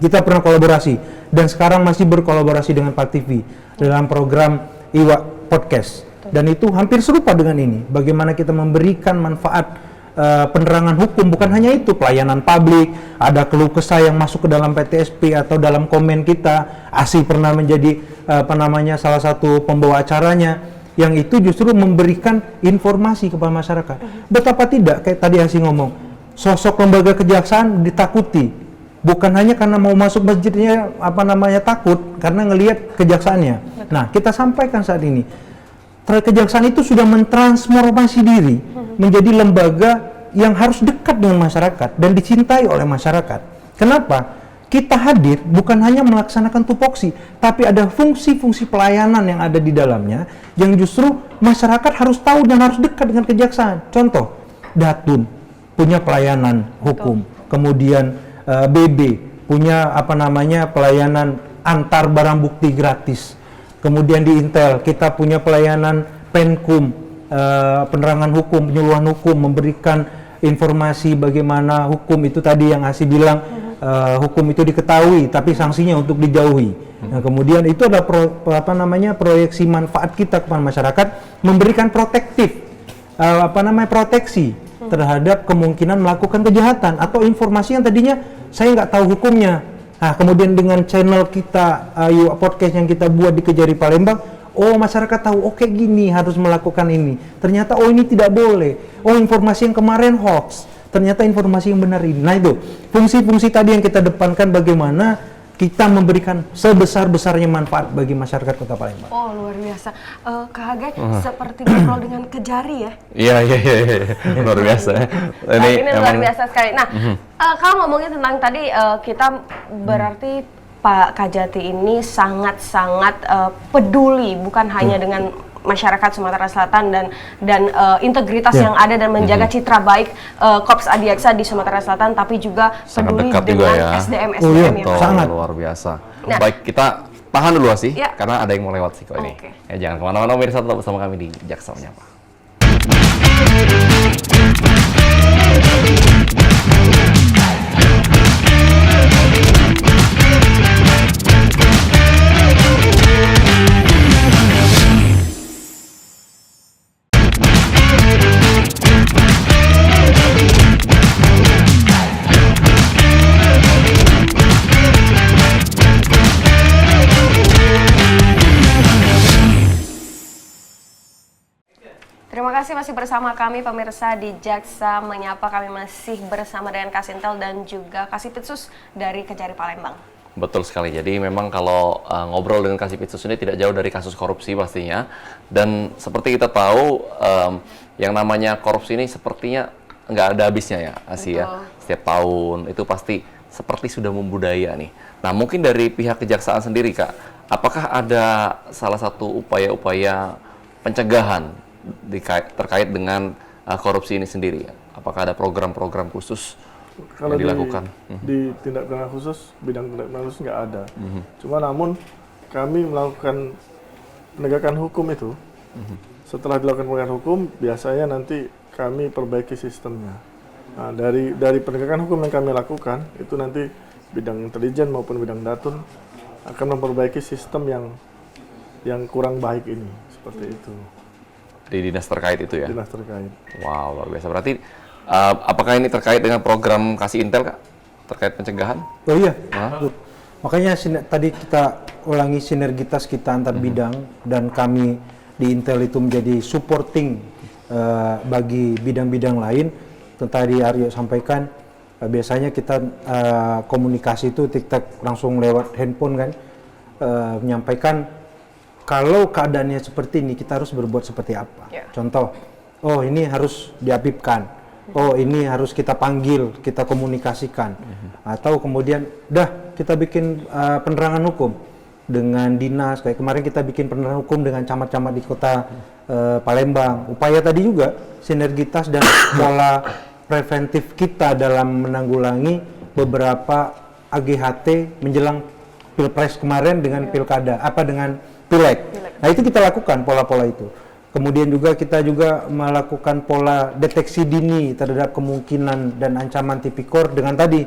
kita pernah kolaborasi dan sekarang masih berkolaborasi dengan PAL TV dalam program Iwa Podcast, dan itu hampir serupa dengan ini. Bagaimana kita memberikan manfaat penerangan hukum, bukan hanya itu, pelayanan publik, ada keluh kesah yang masuk ke dalam PTSP atau dalam komen kita. ASI pernah menjadi salah satu pembawa acaranya, yang itu justru memberikan informasi kepada masyarakat. Betapa tidak, kayak tadi ASI ngomong, sosok lembaga kejaksaan ditakuti, bukan hanya karena mau masuk masjidnya takut karena ngelihat kejaksaannya. Nah, kita sampaikan saat ini, kejaksaan itu sudah mentransformasi diri menjadi lembaga yang harus dekat dengan masyarakat dan dicintai oleh masyarakat. Kenapa? Kita hadir bukan hanya melaksanakan tupoksi, tapi ada fungsi-fungsi pelayanan yang ada di dalamnya yang justru masyarakat harus tahu dan harus dekat dengan kejaksaan. Contoh, Datun punya pelayanan hukum, kemudian BB punya pelayanan antar barang bukti gratis. Kemudian di Intel kita punya pelayanan Penkum, penerangan hukum, penyuluhan hukum, memberikan informasi bagaimana hukum itu tadi yang Asi bilang, hukum itu diketahui tapi sanksinya untuk dijauhi. Nah, kemudian itu ada proyeksi manfaat kita kepada masyarakat, memberikan protektif, proteksi terhadap kemungkinan melakukan kejahatan atau informasi yang tadinya saya nggak tahu hukumnya. Nah, kemudian dengan channel kita, podcast yang kita buat di Kejari Palembang, oh masyarakat tahu, oke gini harus melakukan ini. Ternyata oh ini tidak boleh. Oh informasi yang kemarin hoax, ternyata informasi yang benar ini. Nah itu, fungsi-fungsi tadi yang kita depankan, bagaimana kita memberikan sebesar-besarnya manfaat bagi masyarakat Kota Palembang. Oh luar biasa. Kak Hagai seperti ngobrol dengan Kejari ya? Iya, luar biasa. Ini luar biasa sekali. Nah, kalau ngomongin tentang tadi, kita berarti Pak Kajati ini sangat-sangat peduli, bukan hanya dengan masyarakat Sumatera Selatan dan integritas yang ada dan menjaga citra baik Korps Adiaksa di Sumatera Selatan, tapi juga peduli dengan SDM-SDM yang sangat luar biasa. Nah, baik, kita tahan dulu sih, ya, karena ada yang mau lewat sih kok ini. Jangan kemana-mana, pemirsa, tetap bersama kami di Jaksa Menyapa. kasih masih bersama kami pemirsa di Jaksa Menyapa. Kami masih bersama dengan Kasintel dan juga Kasipitsus dari Kejari Palembang. Betul sekali. Jadi memang kalau ngobrol dengan Kasipitsus ini tidak jauh dari kasus korupsi pastinya. Dan seperti kita tahu, yang namanya korupsi ini sepertinya nggak ada habisnya ya, Asia. Setiap tahun itu pasti seperti sudah membudaya nih. Nah, mungkin dari pihak kejaksaan sendiri, Kak, apakah ada salah satu upaya-upaya pencegahan terkait dengan korupsi ini sendiri? Apakah ada program-program khusus Kalau yang dilakukan? di tindak pidana khusus, bidang tindak pidana khusus nggak ada. Cuma namun kami melakukan penegakan hukum itu, setelah dilakukan penegakan hukum, biasanya nanti kami perbaiki sistemnya. Nah, dari penegakan hukum yang kami lakukan, itu nanti bidang intelijen maupun bidang datun akan memperbaiki sistem yang kurang baik ini, seperti itu. Di dinas terkait itu ya? Dinas terkait. Wow, luar biasa. Berarti apakah ini terkait dengan program Kasih Intel, Kak? Terkait pencegahan? Oh iya, Hah? betul. Makanya tadi kita ulangi sinergitas kita antar bidang, dan kami di Intel itu menjadi supporting bagi bidang-bidang lain. Tadi Aryo sampaikan, biasanya kita komunikasi itu TikTok langsung lewat handphone kan, menyampaikan kalau keadaannya seperti ini kita harus berbuat seperti apa. Contoh, oh ini harus diapipkan, oh ini harus kita panggil, kita komunikasikan, atau kemudian dah kita bikin penerangan hukum dengan dinas, kayak kemarin kita bikin penerangan hukum dengan camat-camat di kota Palembang. Upaya tadi juga sinergitas dan pola preventif kita dalam menanggulangi beberapa AGHT menjelang Pilpres kemarin dengan pilkada, dengan Pileg. Nah, itu kita lakukan pola-pola itu. Kemudian juga kita juga melakukan pola deteksi dini terhadap kemungkinan dan ancaman tipikor dengan tadi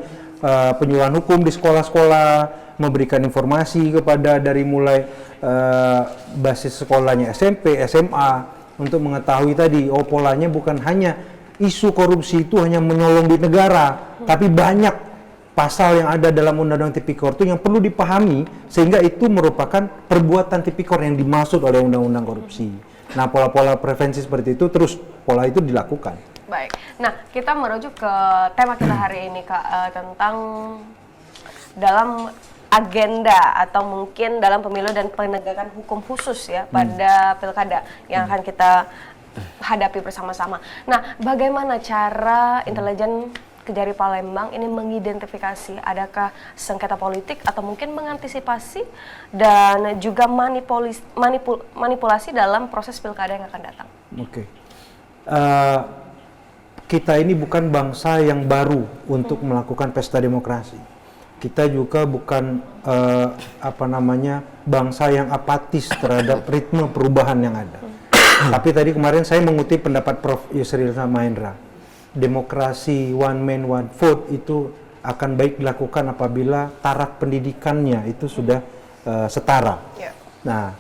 penyuluhan hukum di sekolah-sekolah, memberikan informasi kepada dari mulai basis sekolahnya SMP, SMA, untuk mengetahui tadi, oh polanya bukan hanya isu korupsi itu hanya menyolong di negara, tapi banyak pasal yang ada dalam Undang-Undang Tipikor itu yang perlu dipahami, sehingga itu merupakan perbuatan tipikor yang dimaksud oleh Undang-Undang korupsi. Nah, pola-pola prevensi seperti itu terus pola itu dilakukan. Baik. Nah, kita merujuk ke tema kita hari ini, Kak, tentang dalam agenda atau mungkin dalam pemilu dan penegakan hukum khusus ya pada pilkada yang akan kita hadapi bersama-sama. Nah, bagaimana cara intelijen Kejari Palembang ini mengidentifikasi adakah sengketa politik atau mungkin mengantisipasi dan juga manipulasi dalam proses pilkada yang akan datang? Oke. Kita ini bukan bangsa yang baru untuk melakukan pesta demokrasi. Kita juga bukan bangsa yang apatis terhadap ritme perubahan yang ada. Tapi tadi kemarin saya mengutip pendapat Prof. Yusril Mahendra. Demokrasi one man one vote itu akan baik dilakukan apabila taraf pendidikannya itu sudah setara. Nah,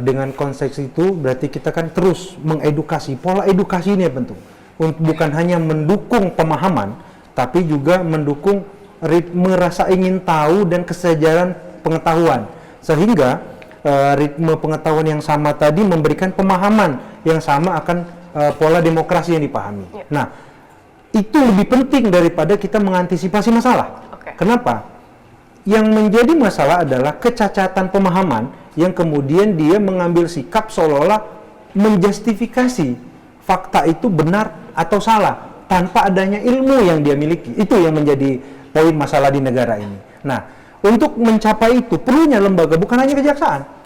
dengan konteks itu berarti kita kan terus mengedukasi. Pola edukasi ini penting. Bukan hanya mendukung pemahaman, tapi juga mendukung ritme rasa ingin tahu dan kesadaran pengetahuan. Sehingga ritme pengetahuan yang sama tadi memberikan pemahaman yang sama akan pola demokrasi yang dipahami. Nah, itu lebih penting daripada kita mengantisipasi masalah. Kenapa? Yang menjadi masalah adalah kecacatan pemahaman yang kemudian dia mengambil sikap seolah-olah menjustifikasi fakta itu benar atau salah tanpa adanya ilmu yang dia miliki. Itu yang menjadi poin masalah di negara ini. Nah, untuk mencapai itu perlunya lembaga, bukan hanya kejaksaan.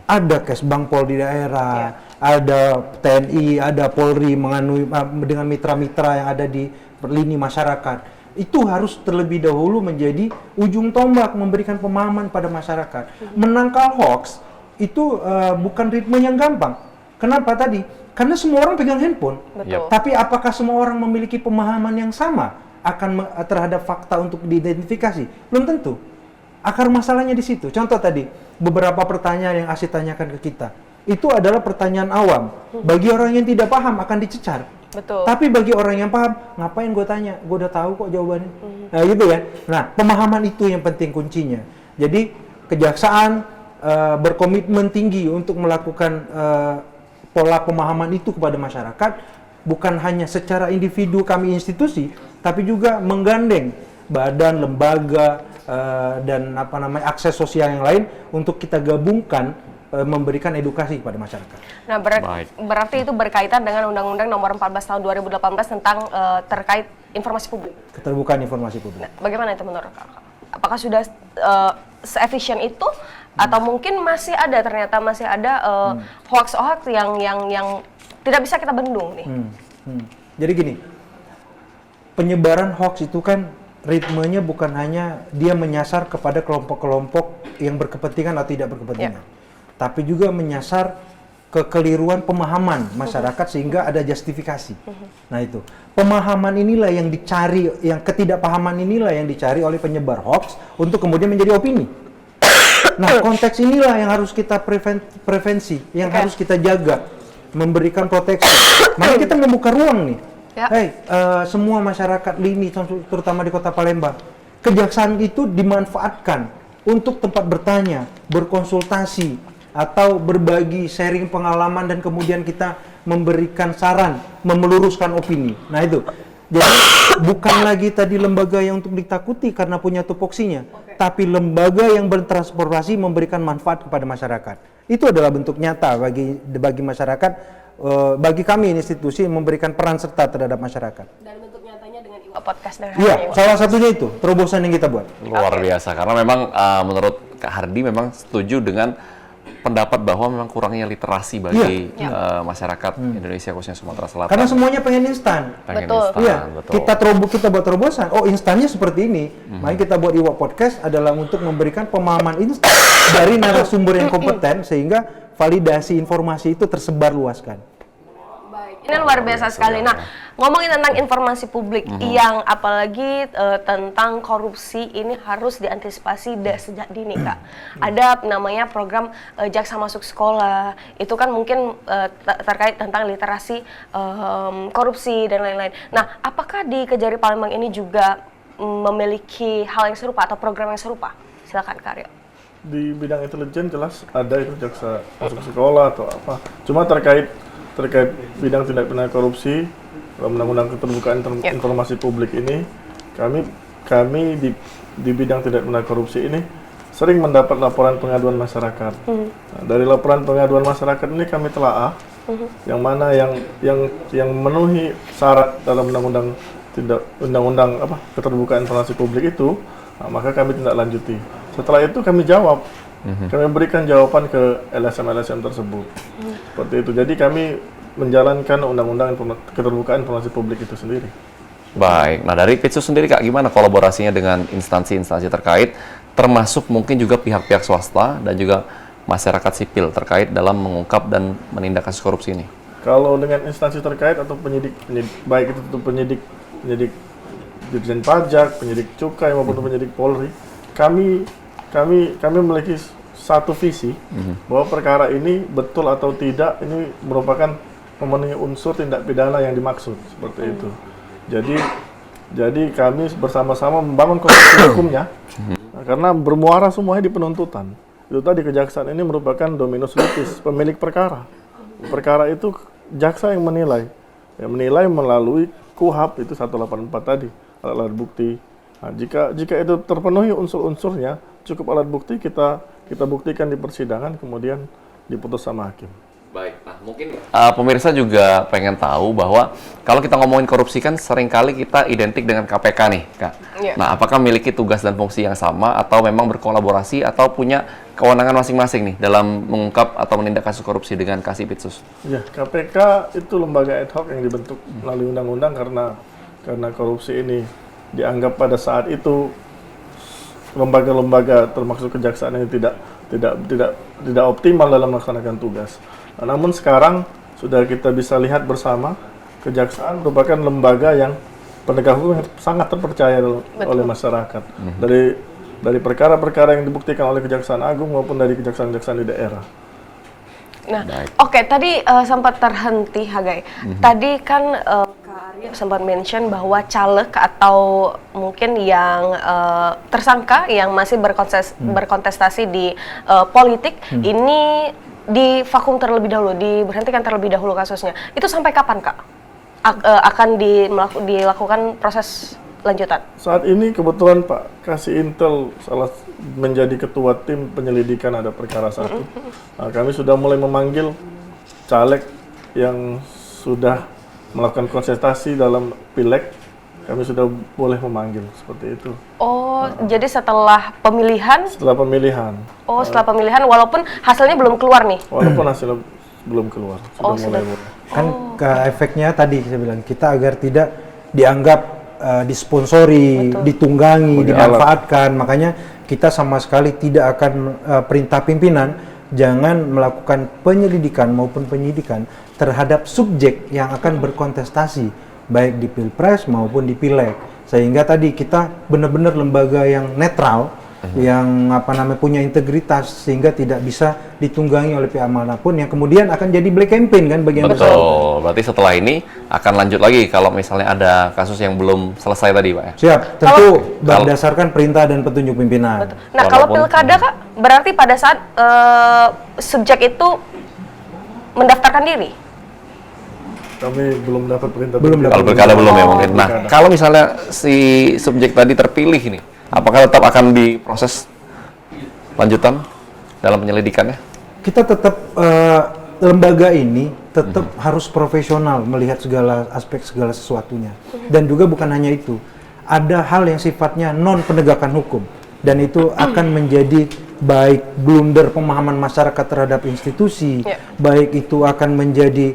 Ada Kesbangpol di daerah, ada TNI, ada Polri dengan mitra-mitra yang ada di lini masyarakat. Itu harus terlebih dahulu menjadi ujung tombak memberikan pemahaman pada masyarakat. Menangkal hoax itu bukan ritme yang gampang. Kenapa tadi? Karena semua orang pegang handphone. Betul. Tapi apakah semua orang memiliki pemahaman yang sama terhadap fakta untuk diidentifikasi? Belum tentu. Akar masalahnya di situ. Contoh tadi, beberapa pertanyaan yang Asy tanyakan ke kita, itu adalah pertanyaan awam. Bagi orang yang tidak paham akan dicecar. Betul. Tapi bagi orang yang paham, ngapain gue tanya? Gue udah tahu kok jawabannya. Nah, gitu kan. Nah, pemahaman itu yang penting kuncinya. Jadi kejaksaan berkomitmen tinggi untuk melakukan pola pemahaman itu kepada masyarakat, bukan hanya secara individu kami institusi, tapi juga menggandeng badan, lembaga, dan akses sosial yang lain untuk kita gabungkan memberikan edukasi kepada masyarakat. Nah, berarti itu berkaitan dengan Undang-Undang Nomor 14 Tahun 2018 tentang terkait informasi publik. Keterbukaan informasi publik. Nah, bagaimana itu menurut Kakak? Apakah sudah se-efisien itu atau mungkin masih ada hoax-hoax yang tidak bisa kita bendung nih? Jadi gini, penyebaran hoax itu kan ritmenya bukan hanya dia menyasar kepada kelompok-kelompok yang berkepentingan atau tidak berkepentingan, tapi juga menyasar kekeliruan pemahaman masyarakat sehingga ada justifikasi. Nah itu, pemahaman inilah yang dicari, yang ketidakpahaman inilah yang dicari oleh penyebar hoax untuk kemudian menjadi opini. Nah konteks inilah yang harus kita prevensi, yang harus kita jaga, memberikan proteksi. Maka kita membuka ruang nih. Semua masyarakat lini, terutama di Kota Palembang, kejaksaan itu dimanfaatkan untuk tempat bertanya, berkonsultasi, atau berbagi sharing pengalaman dan kemudian kita memberikan saran, meluruskan opini. Nah itu, jadi bukan lagi tadi lembaga yang untuk ditakuti karena punya tupoksinya, tapi lembaga yang bertransformasi memberikan manfaat kepada masyarakat. Itu adalah bentuk nyata bagi masyarakat, bagi kami institusi memberikan peran serta terhadap masyarakat. Dan bentuk nyatanya dengan podcast dengan Iya, salah satunya itu terobosan yang kita buat. Luar biasa, karena memang menurut Kak Hardi memang setuju dengan pendapat bahwa memang kurangnya literasi bagi masyarakat Indonesia khususnya Sumatera Selatan. Karena semuanya pengen instan. Betul. Kita buat terobosan. Oh, instannya seperti ini. Makanya kita buat Iwak Podcast adalah untuk memberikan pemahaman instan dari narasumber yang kompeten sehingga validasi informasi itu tersebar luaskan. Ini luar biasa sekali. Nah, ngomongin tentang informasi publik yang apalagi tentang korupsi ini harus diantisipasi sejak dini, Kak. Ada namanya program Jaksa Masuk Sekolah. Itu kan mungkin terkait tentang literasi korupsi dan lain-lain. Nah, apakah di Kejari Palembang ini juga memiliki hal yang serupa atau program yang serupa? Silakan, Kak Aryo. Di bidang intelijen jelas ada itu Jaksa Masuk Sekolah atau apa. Cuma terkait bidang tindak pidana korupsi, Undang-Undang Keterbukaan Informasi Publik ini, kami di bidang tindak pidana korupsi ini sering mendapat laporan pengaduan masyarakat. Nah, dari laporan pengaduan masyarakat ini kami telaah yang mana yang memenuhi syarat dalam Undang-Undang Keterbukaan Informasi Publik itu, nah, maka kami tindak lanjuti. Setelah itu kami jawab. Kami berikan jawaban ke LSM tersebut. Seperti itu. Jadi kami menjalankan Undang-Undang Keterbukaan Informasi Publik itu sendiri. Baik. Nah, dari Pitsus sendiri, Kak, gimana kolaborasinya dengan instansi-instansi terkait, termasuk mungkin juga pihak-pihak swasta dan juga masyarakat sipil terkait dalam mengungkap dan menindak kasus korupsi ini? Kalau dengan instansi terkait atau penyidik baik itu penyidik Dirjen Pajak, penyidik Cukai maupun penyidik Polri, kami memiliki satu visi bahwa perkara ini betul atau tidak ini merupakan memenuhi unsur tindak pidana yang dimaksud, seperti itu. Jadi kami bersama-sama membangun konstruksi hukumnya, karena bermuara semuanya di penuntutan. Itu tadi kejaksaan ini merupakan dominus litis, pemilik perkara. Perkara itu jaksa yang menilai melalui KUHP itu 184 tadi, alat bukti. Nah, jika itu terpenuhi unsur-unsurnya, cukup alat bukti kita buktikan di persidangan, kemudian diputus sama hakim. Baik, nah mungkin pemirsa juga pengen tahu bahwa kalau kita ngomongin korupsi kan seringkali kita identik dengan KPK nih, Kak. Nah, apakah memiliki tugas dan fungsi yang sama atau memang berkolaborasi atau punya kewenangan masing-masing nih dalam mengungkap atau menindak kasus korupsi dengan Kasipitsus? Ya, KPK itu lembaga ad hoc yang dibentuk melalui undang-undang karena korupsi ini dianggap pada saat itu lembaga-lembaga termasuk kejaksaan ini tidak optimal dalam melaksanakan tugas. Nah, namun sekarang sudah kita bisa lihat bersama, kejaksaan merupakan lembaga yang penegak hukum yang sangat terpercaya oleh masyarakat. Dari perkara-perkara yang dibuktikan oleh Kejaksaan Agung maupun dari kejaksaan-kejaksaan di daerah. Nah, oke, tadi sempat terhenti, Hagai. Tadi kan Kak Aryo sempat mention bahwa caleg atau mungkin yang tersangka yang masih berkontestasi di politik ini divakum terlebih dahulu, diberhentikan terlebih dahulu kasusnya. Itu sampai kapan, Kak? Akan dilakukan proses lanjutan? Saat ini kebetulan Pak Kasih Intel menjadi ketua tim penyelidikan ada perkara satu. Nah, kami sudah mulai memanggil caleg yang sudah melakukan kontestasi dalam pileg. Kami sudah boleh memanggil seperti itu. Oh, jadi setelah pemilihan? Setelah pemilihan. Oh, setelah pemilihan walaupun hasilnya belum keluar nih? Walaupun hasilnya belum keluar, sudah mulai. Kan efeknya tadi saya bilang, kita agar tidak dianggap disponsori, ditunggangi, dimanfaatkan. Makanya kita sama sekali tidak akan perintah pimpinan jangan melakukan penyelidikan maupun penyidikan terhadap subjek yang akan berkontestasi baik di Pilpres maupun di Pileg. Sehingga tadi kita benar-benar lembaga yang netral, yang punya integritas, sehingga tidak bisa ditunggangi oleh pihak manapun yang kemudian akan jadi black campaign kan bagian besar. Betul. Berarti setelah ini akan lanjut lagi kalau misalnya ada kasus yang belum selesai tadi, Pak ya. Siap, tentu berdasarkan perintah dan petunjuk pimpinan. Betul. Nah, kalau pilkada, Kak, berarti pada saat subjek itu mendaftarkan diri? Kami belum dapat perintah. Kalau pilkada belum ya mungkin. Nah, kalau misalnya si subjek tadi terpilih ini, apakah tetap akan diproses lanjutan dalam penyelidikannya? Kita tetap lembaga ini tetap harus profesional melihat segala aspek segala sesuatunya. Dan juga bukan hanya itu, ada hal yang sifatnya non penegakan hukum dan itu akan menjadi baik blunder pemahaman masyarakat terhadap institusi, baik itu akan menjadi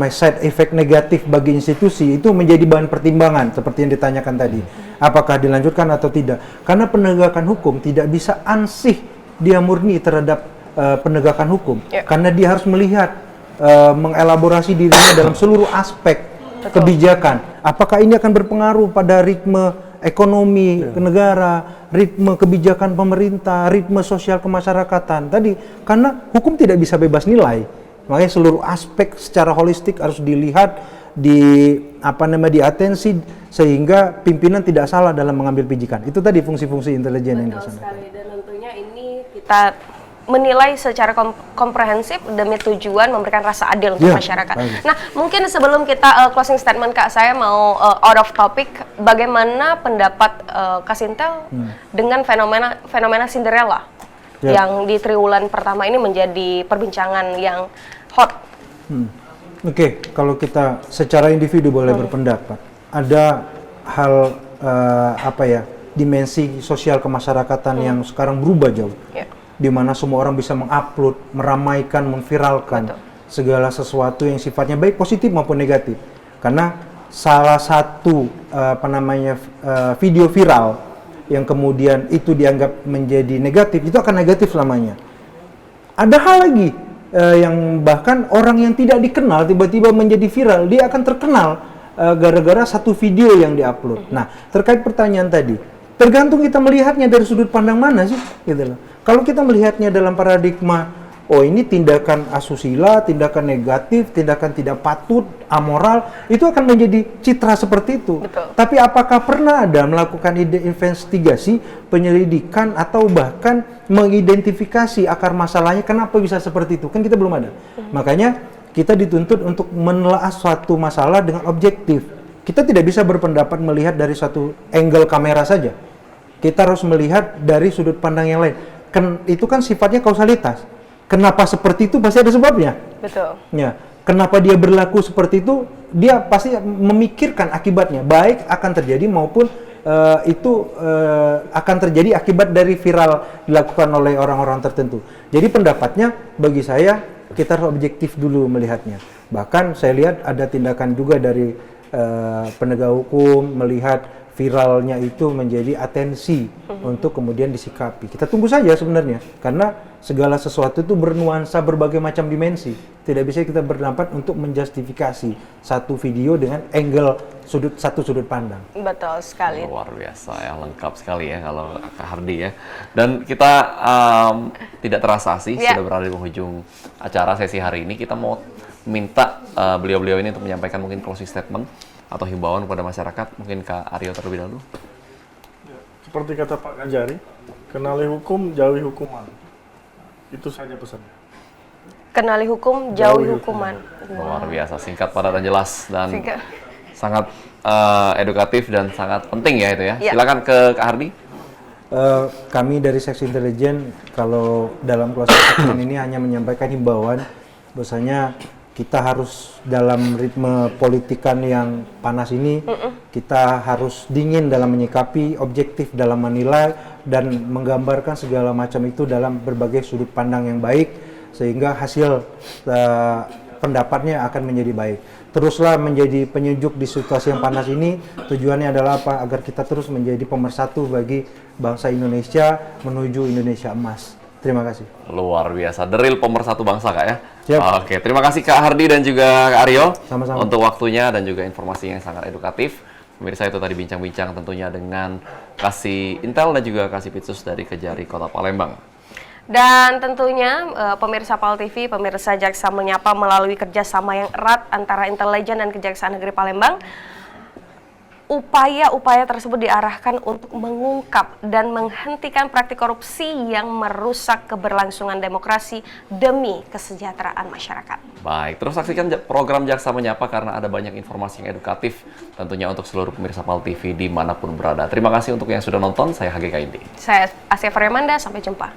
side effect negatif bagi institusi, itu menjadi bahan pertimbangan seperti yang ditanyakan tadi. Apakah dilanjutkan atau tidak? Karena penegakan hukum tidak bisa ansih dia murni terhadap penegakan hukum, karena dia harus melihat mengelaborasi dirinya dalam seluruh aspek kebijakan. Apakah ini akan berpengaruh pada ritme ekonomi negara, ritme kebijakan pemerintah, ritme sosial kemasyarakatan tadi, karena hukum tidak bisa bebas nilai. Makanya seluruh aspek secara holistik harus dilihat, diatensi sehingga pimpinan tidak salah dalam mengambil pijikan. Itu tadi fungsi-fungsi intelijen yang dilaksanakan. Dan tentunya ini kita menilai secara komprehensif demi tujuan memberikan rasa adil untuk masyarakat. Baik. Nah, mungkin sebelum kita closing statement, Kak, saya mau out of topic, bagaimana pendapat Kak Sintel dengan fenomena Cinderella yang di triwulan pertama ini menjadi perbincangan yang hot. Oke, kalau kita secara individu boleh berpendapat, ada hal dimensi sosial kemasyarakatan yang sekarang berubah jauh, di mana semua orang bisa mengupload, meramaikan, memviralkan segala sesuatu yang sifatnya baik positif maupun negatif. Karena salah satu video viral yang kemudian itu dianggap menjadi negatif, itu akan negatif selamanya. Ada hal lagi yang bahkan orang yang tidak dikenal tiba-tiba menjadi viral, dia akan terkenal gara-gara satu video yang diupload. Nah, terkait pertanyaan tadi, tergantung kita melihatnya dari sudut pandang mana sih, gitu loh. Kalau kita melihatnya dalam paradigma, oh ini tindakan asusila, tindakan negatif, tindakan tidak patut, amoral, itu akan menjadi citra seperti itu. Betul. Tapi apakah pernah ada melakukan investigasi, penyelidikan, atau bahkan mengidentifikasi akar masalahnya kenapa bisa seperti itu? Kan kita belum ada. Makanya kita dituntut untuk menelaah suatu masalah dengan objektif. Kita tidak bisa berpendapat melihat dari satu angle kamera saja. Kita harus melihat dari sudut pandang yang lain. Itu kan sifatnya kausalitas. Kenapa seperti itu pasti ada sebabnya. Betul. Ya, kenapa dia berlaku seperti itu, dia pasti memikirkan akibatnya, baik akan terjadi maupun akan terjadi akibat dari viral dilakukan oleh orang-orang tertentu. Jadi pendapatnya bagi saya kita harus objektif dulu melihatnya. Bahkan saya lihat ada tindakan juga dari penegak hukum melihat viralnya itu menjadi atensi untuk kemudian disikapi. Kita tunggu saja sebenarnya, karena segala sesuatu itu bernuansa berbagai macam dimensi. Tidak bisa kita berpendapat untuk menjustifikasi satu video dengan angle satu sudut pandang. Betul sekali. Luar biasa ya, lengkap sekali ya kalau Kak Hardi ya. Dan kita tidak terasa sih sudah berada di penghujung acara sesi hari ini. Kita mau minta beliau-beliau ini untuk menyampaikan mungkin closing statement atau himbauan kepada masyarakat. Mungkin Kak Aryo terlebih dahulu. Seperti kata Pak Kajari, kenali hukum, jauhi hukuman. Itu saja pesannya. Kenali hukum, jauhi hukuman. Luar biasa, singkat, padat, dan jelas, dan Singkat. sangat edukatif dan sangat penting ya itu ya. Ya. Silakan ke Kak Hardi. Kami dari Seksi Intelijen kalau dalam closed session ini hanya menyampaikan himbauan bahwasanya kita harus dalam ritme politikan yang panas ini kita harus dingin dalam menyikapi, objektif dalam menilai dan menggambarkan segala macam itu dalam berbagai sudut pandang yang baik sehingga hasil pendapatnya akan menjadi baik. Teruslah menjadi penyejuk di situasi yang panas ini. Tujuannya adalah apa? Agar kita terus menjadi pemersatu bagi bangsa Indonesia menuju Indonesia emas. Terima kasih. Luar biasa, deril pemersatu bangsa Kak ya. Siap. Oke, terima kasih Kak Hardi dan juga Kak Aryo Sama-sama. untuk waktunya dan juga informasi yang sangat edukatif. Pemirsa, itu tadi bincang-bincang tentunya dengan Kasih Intel dan juga Kasih Pitsus dari Kejari Kota Palembang. Dan tentunya pemirsa PAL TV, pemirsa Jaksa Menyapa melalui kerjasama yang erat antara intelijen dan Kejaksaan Negeri Palembang, upaya-upaya tersebut diarahkan untuk mengungkap dan menghentikan praktik korupsi yang merusak keberlangsungan demokrasi demi kesejahteraan masyarakat. Baik, terus saksikan program Jaksa Menyapa karena ada banyak informasi yang edukatif tentunya untuk seluruh pemirsa PAL TV dimanapun berada. Terima kasih untuk yang sudah nonton, saya HGK Indi. Saya Asia Faryamanda, sampai jumpa.